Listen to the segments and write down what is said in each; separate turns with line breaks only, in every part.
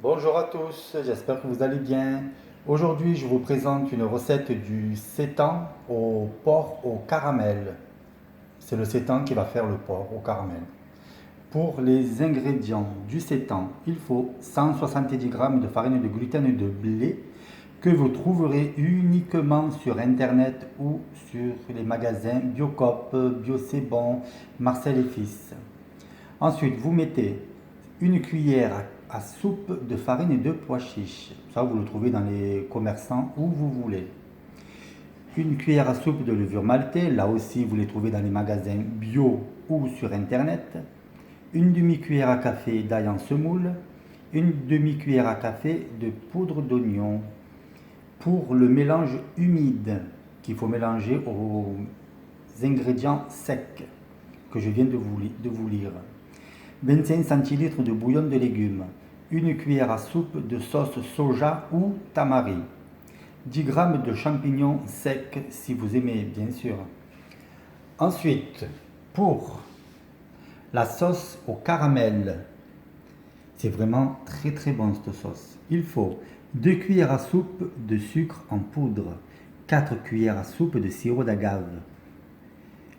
Bonjour à tous, j'espère que vous allez bien. Aujourd'hui, je vous présente une recette du sétan au porc au caramel. C'est le sétan qui va faire le porc au caramel. Pour les ingrédients du sétan, il faut 170 g de farine de gluten de blé que vous trouverez uniquement sur internet ou sur les magasins Biocop, Bio C'est Bon, Marcel et Fils. Ensuite, vous mettez une cuillère à soupe de farine de pois chiche. Ça, vous le trouvez dans les commerçants où vous voulez. Une cuillère à soupe de levure maltée. Là aussi, vous les trouvez dans les magasins bio ou sur internet. Une demi-cuillère à café d'ail en semoule. Une demi-cuillère à café de poudre d'oignon. Pour le mélange humide qu'il faut mélanger aux ingrédients secs que je viens de vous lire. 25 centilitres de bouillon de légumes, une cuillère à soupe de sauce soja ou tamari, 10 g de champignons secs si vous aimez bien sûr. Ensuite, pour la sauce au caramel, c'est vraiment très très bon cette sauce. Il faut 2 cuillères à soupe de sucre en poudre, 4 cuillères à soupe de sirop d'agave,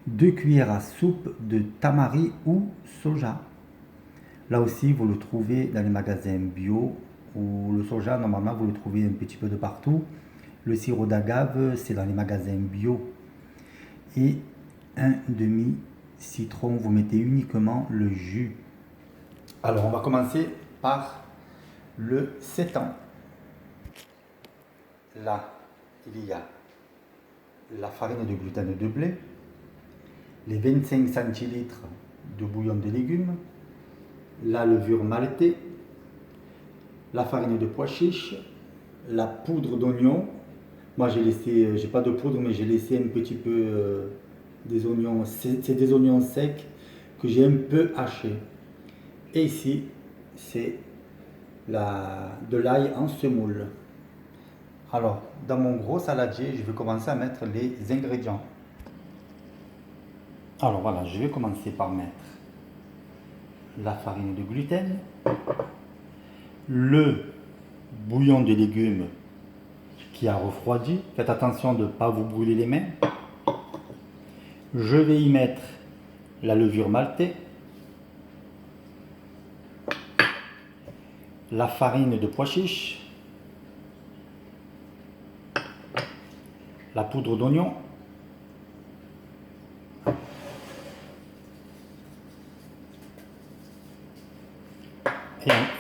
2 cuillères à soupe de tamari ou soja. Là aussi, vous le trouvez dans les magasins bio, ou le soja, normalement, vous le trouvez un petit peu de partout. Le sirop d'agave, c'est dans les magasins bio. Et un demi-citron, vous mettez uniquement le jus. Alors, on va commencer par le sétan. Là, il y a la farine de gluten de blé, les 25 centilitres de bouillon de légumes, la levure maltée, la farine de pois chiche, la poudre d'oignon. Moi j'ai pas de poudre, mais j'ai laissé un petit peu des oignons, c'est des oignons secs que j'ai un peu hachés. Et ici c'est de l'ail en semoule. Alors dans mon gros saladier, je vais commencer à mettre les ingrédients. Alors voilà, je vais commencer par mettre la farine de gluten, le bouillon de légumes qui a refroidi. Faites attention de ne pas vous brûler les mains. Je vais y mettre la levure maltée, la farine de pois chiche, la poudre d'oignon,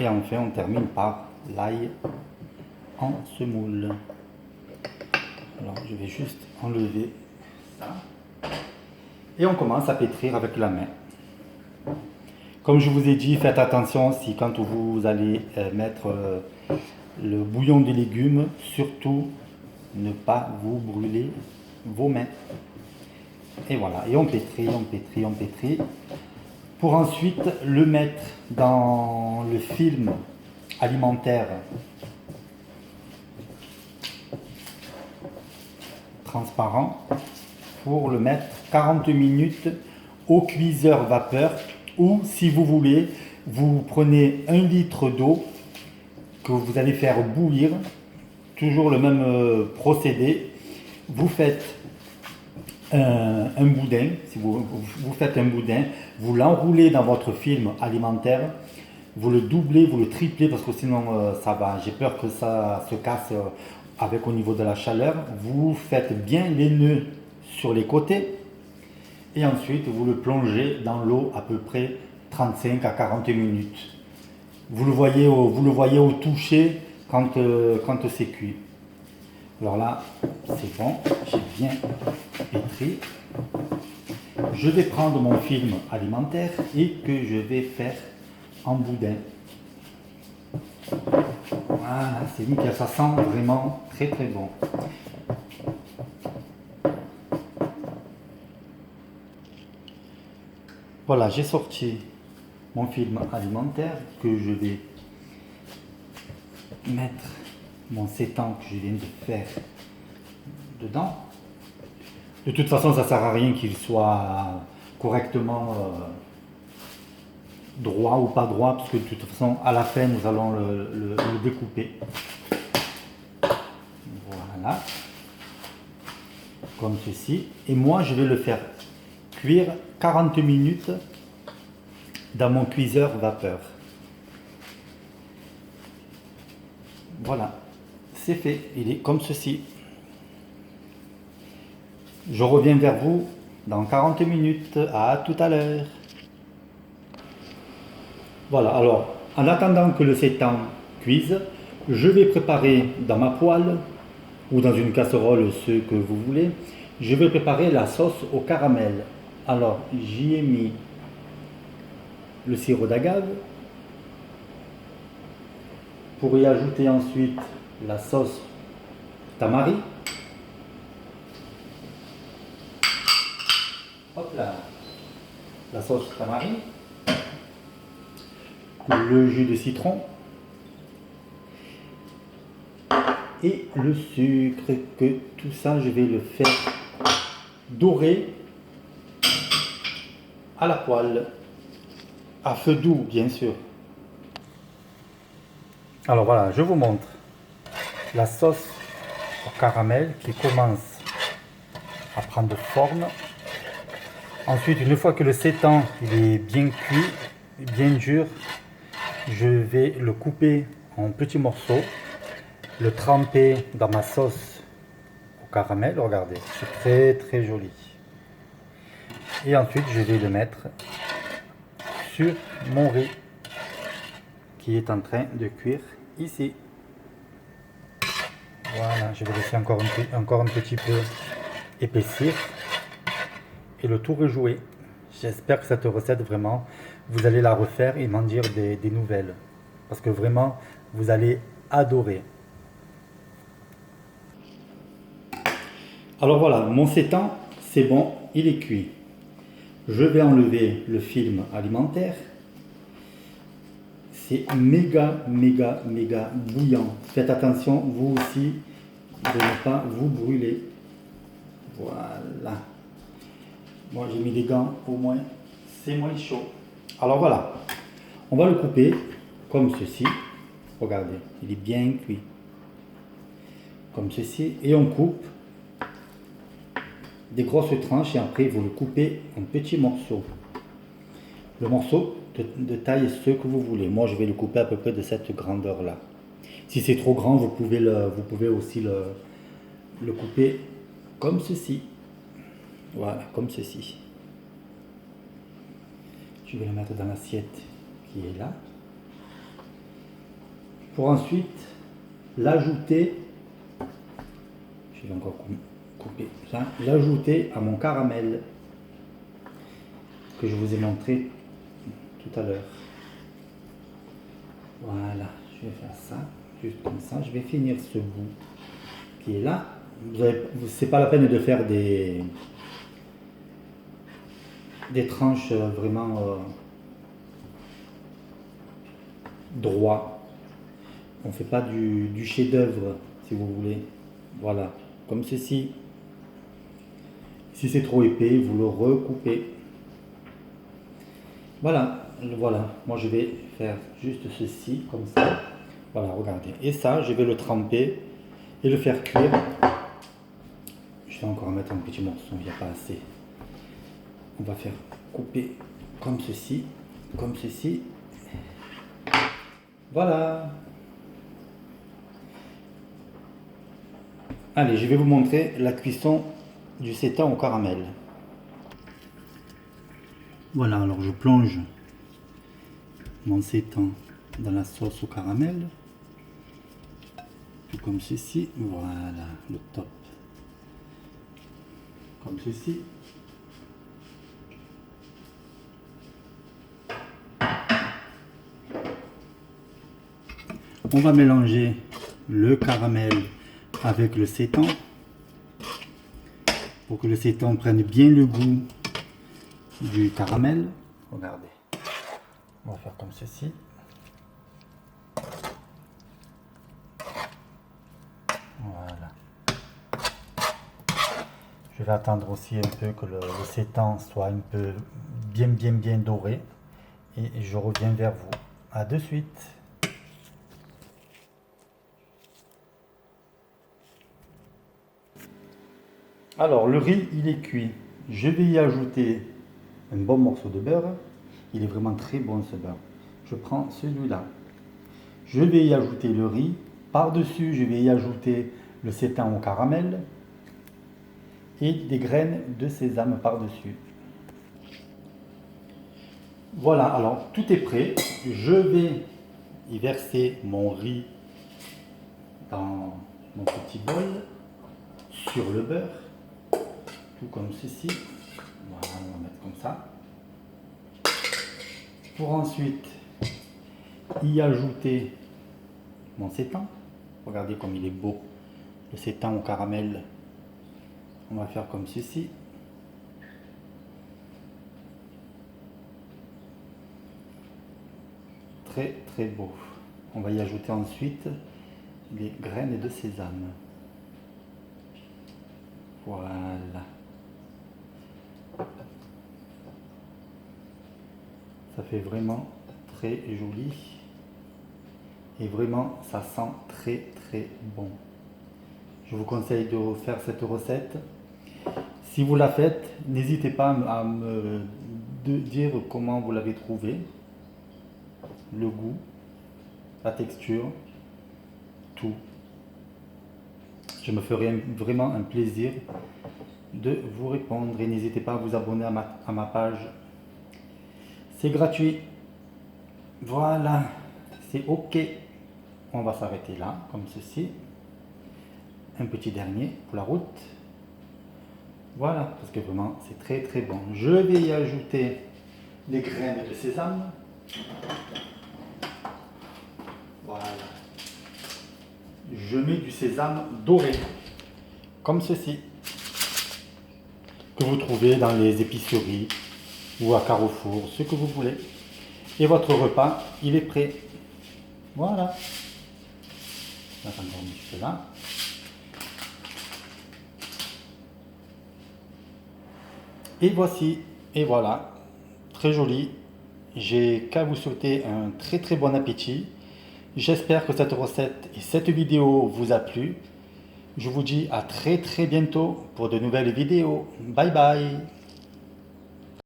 et enfin on termine par l'ail en semoule. Alors je vais juste enlever ça. Et on commence à pétrir avec la main. Comme je vous ai dit, faites attention si quand vous allez mettre le bouillon de légumes, surtout ne pas vous brûler vos mains. Et voilà, et on pétrit, on pétrit, on pétrit, pour ensuite le mettre dans le film alimentaire transparent pour le mettre 40 minutes au cuiseur vapeur, ou si vous voulez, vous prenez 1 litre d'eau que vous allez faire bouillir, toujours le même procédé. Vous faites un boudin, si vous faites un boudin, vous l'enroulez dans votre film alimentaire, vous le doublez, vous le triplez parce que sinon ça va, j'ai peur que ça se casse avec au niveau de la chaleur. Vous faites bien les nœuds sur les côtés et ensuite vous le plongez dans l'eau à peu près 35 à 40 minutes. Vous le voyez au toucher quand c'est cuit. Alors là, c'est bon, j'ai bien pétri. Je vais prendre mon film alimentaire et que je vais faire en boudin. Voilà, c'est nickel, ça sent vraiment très très bon. Voilà, j'ai sorti mon film alimentaire que je vais mettre mon sétan que je viens de faire dedans. De toute façon, ça ne sert à rien qu'il soit correctement droit ou pas droit, parce que de toute façon, à la fin, nous allons le découper. Voilà. Comme ceci. Et moi, je vais le faire cuire 40 minutes dans mon cuiseur vapeur. Voilà. C'est fait. Il est comme ceci. Je reviens vers vous dans 40 minutes. À tout à l'heure. Voilà, alors, en attendant que le seitan cuise, je vais préparer dans ma poêle ou dans une casserole, ce que vous voulez, je vais préparer la sauce au caramel. Alors, j'y ai mis le sirop d'agave. Pour y ajouter ensuite la sauce tamari. Hop là, la sauce tamari. Le jus de citron et le sucre, que tout ça je vais le faire dorer à la poêle, à feu doux bien sûr. Alors voilà, je vous montre la sauce au caramel qui commence à prendre forme. Ensuite, une fois que le seitan il est bien cuit, bien dur, je vais le couper en petits morceaux, le tremper dans ma sauce au caramel. Regardez, c'est très très joli. Et ensuite, je vais le mettre sur mon riz qui est en train de cuire ici. Voilà, je vais laisser encore un petit peu épaissir et le tour est joué. J'espère que cette recette, vraiment, vous allez la refaire et m'en dire des nouvelles. Parce que vraiment, vous allez adorer. Alors voilà, mon seitan, c'est bon, il est cuit. Je vais enlever le film alimentaire. C'est méga bouillant. Faites attention, vous aussi, de ne pas vous brûler. Voilà. Moi, j'ai mis des gants, au moins, c'est moins chaud. Alors voilà, on va le couper comme ceci. Regardez, il est bien cuit. Comme ceci. Et on coupe des grosses tranches et après, vous le coupez en petits morceaux. Le morceau de taille ce que vous voulez. Moi, je vais le couper à peu près de cette grandeur-là. Si c'est trop grand, vous pouvez aussi le couper comme ceci. Voilà, comme ceci. Je vais le mettre dans l'assiette qui est là. Pour ensuite l'ajouter, je vais encore couper ça, l'ajouter à mon caramel que je vous ai montré tout à l'heure. Voilà, je vais faire ça, juste comme ça. Je vais finir ce bout qui est là. C'est pas la peine de faire des tranches vraiment droit. On ne fait pas du chef-d'œuvre, si vous voulez. Voilà, comme ceci. Si c'est trop épais, vous le recoupez. Voilà, voilà. Moi, je vais faire juste ceci, comme ça. Voilà, regardez. Et ça, je vais le tremper et le faire cuire. Je vais encore mettre un petit morceau, il n'y a pas assez. On va faire couper comme ceci, comme ceci. Voilà. Allez, je vais vous montrer la cuisson du seitan au caramel. Voilà, alors je plonge mon seitan dans la sauce au caramel. Tout comme ceci. Voilà, le top. Comme ceci. On va mélanger le caramel avec le seitan pour que le seitan prenne bien le goût du caramel. Regardez, on va faire comme ceci. Voilà. Je vais attendre aussi un peu que le seitan soit un peu bien doré. et je reviens vers vous. À de suite. Alors, le riz, il est cuit. Je vais y ajouter un bon morceau de beurre. Il est vraiment très bon ce beurre. Je prends celui-là. Je vais y ajouter le riz. Par-dessus, je vais y ajouter le sétan au caramel et des graines de sésame par-dessus. Voilà, alors tout est prêt. Je vais y verser mon riz dans mon petit bol sur le beurre, tout comme ceci. Voilà, on va mettre comme ça. Pour ensuite y ajouter mon sétan. Regardez comme il est beau. Le sétan au caramel. On va faire comme ceci. Très très beau. On va y ajouter ensuite les graines de sésame. Voilà. Ça fait vraiment très joli. Et vraiment, ça sent très très bon. Je vous conseille de refaire cette recette. Si vous la faites, n'hésitez pas à me dire comment vous l'avez trouvé. Le goût, la texture, tout. Je me ferai vraiment un plaisir de vous répondre et n'hésitez pas à vous abonner à ma page. C'est gratuit. Voilà, c'est OK. On va s'arrêter là, comme ceci. Un petit dernier pour la route. Voilà, parce que vraiment, c'est très très bon. Je vais y ajouter les graines de sésame. Voilà. Je mets du sésame doré, comme ceci, que vous trouvez dans les épiceries ou à Carrefour, ce que vous voulez. Et votre repas, il est prêt. Voilà. Attends, on met cela. Et voici, et voilà, très joli. J'ai qu'à vous souhaiter un très très bon appétit. J'espère que cette recette et cette vidéo vous a plu. Je vous dis à très très bientôt pour de nouvelles vidéos. Bye bye.